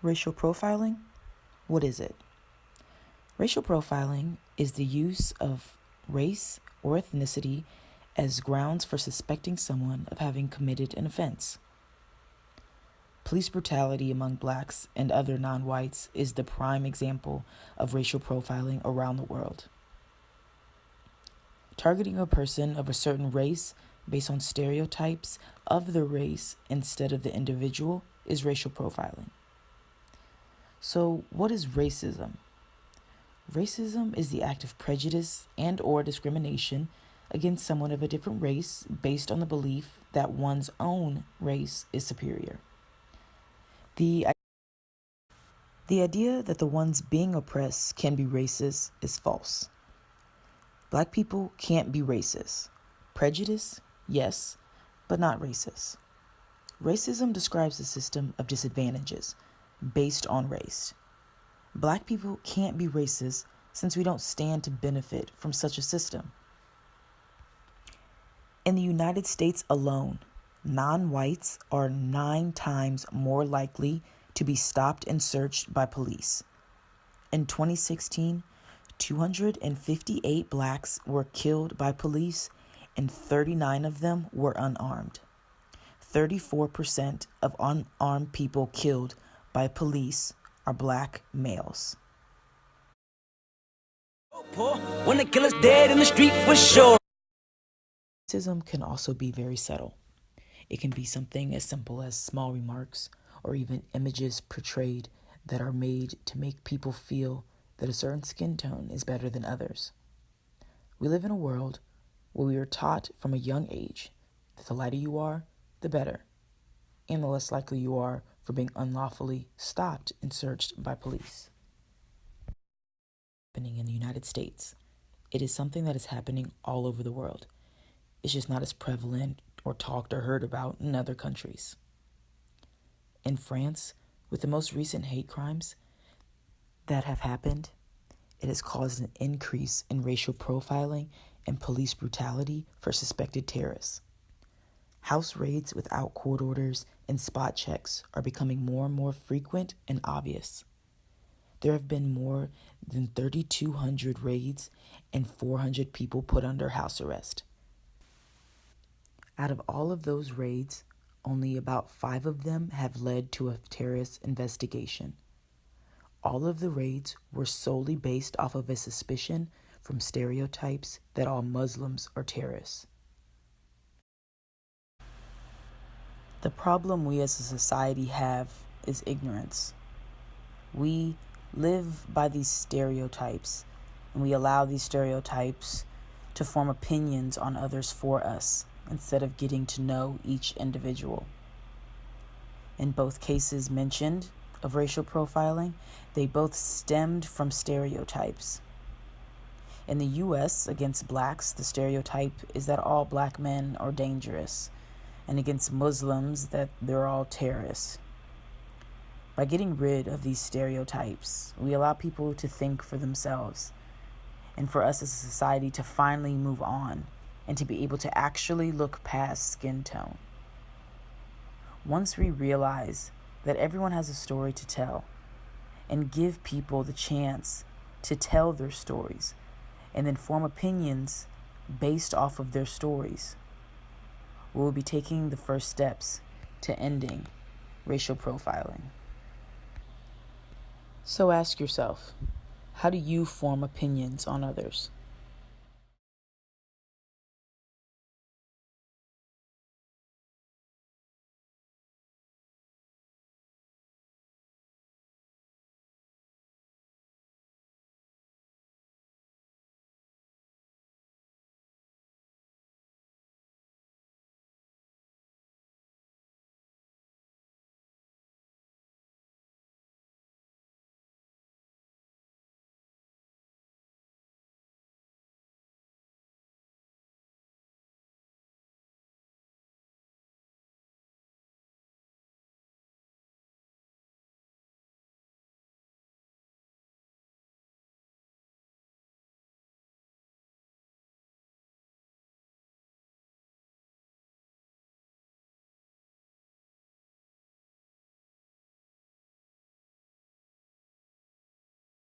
Racial profiling? What is it? Racial profiling is the use of race or ethnicity as grounds for suspecting someone of having committed an offense. Police brutality among blacks and other non-whites is the prime example of racial profiling around the world. Targeting a person of a certain race based on stereotypes of the race instead of the individual is racial profiling. So, what is racism? Racism is the act of prejudice and or discrimination against someone of a different race based on the belief that one's own race is superior. The idea that the ones being oppressed can be racist is false. Black people can't be racist. Prejudice, yes, but not racist. Racism describes a system of disadvantages based on race. Black people can't be racist since we don't stand to benefit from such a system. In the United States alone, non-whites are 9 times more likely to be stopped and searched by police. In 2016, 258 blacks were killed by police and 39 of them were unarmed. 34% of unarmed people killed by police are black males. When the killer's dead in the street for sure. Racism can also be very subtle. It can be something as simple as small remarks or even images portrayed that are made to make people feel that a certain skin tone is better than others. We live in a world where we are taught from a young age that the lighter you are, the better, and the less likely you are for being unlawfully stopped and searched by police. Happening in the United States. It is something that is happening all over the world. It's just not as prevalent or talked or heard about in other countries. In France, with the most recent hate crimes that have happened, it has caused an increase in racial profiling and police brutality for suspected terrorists. House raids without court orders and spot checks are becoming more and more frequent and obvious. There have been more than 3,200 raids and 400 people put under house arrest. Out of all of those raids, only about 5 of them have led to a terrorist investigation. All of the raids were solely based off of a suspicion from stereotypes that all Muslims are terrorists. The problem we as a society have is ignorance. We live by these stereotypes, and we allow these stereotypes to form opinions on others for us instead of getting to know each individual. In both cases mentioned of racial profiling, they both stemmed from stereotypes. In the U.S., against blacks, the stereotype is that all black men are dangerous, and against Muslims that they're all terrorists. By getting rid of these stereotypes, we allow people to think for themselves, and for us as a society to finally move on and to be able to actually look past skin tone. Once we realize that everyone has a story to tell and give people the chance to tell their stories and then form opinions based off of their stories, we will be taking the first steps to ending racial profiling. So ask yourself, how do you form opinions on others?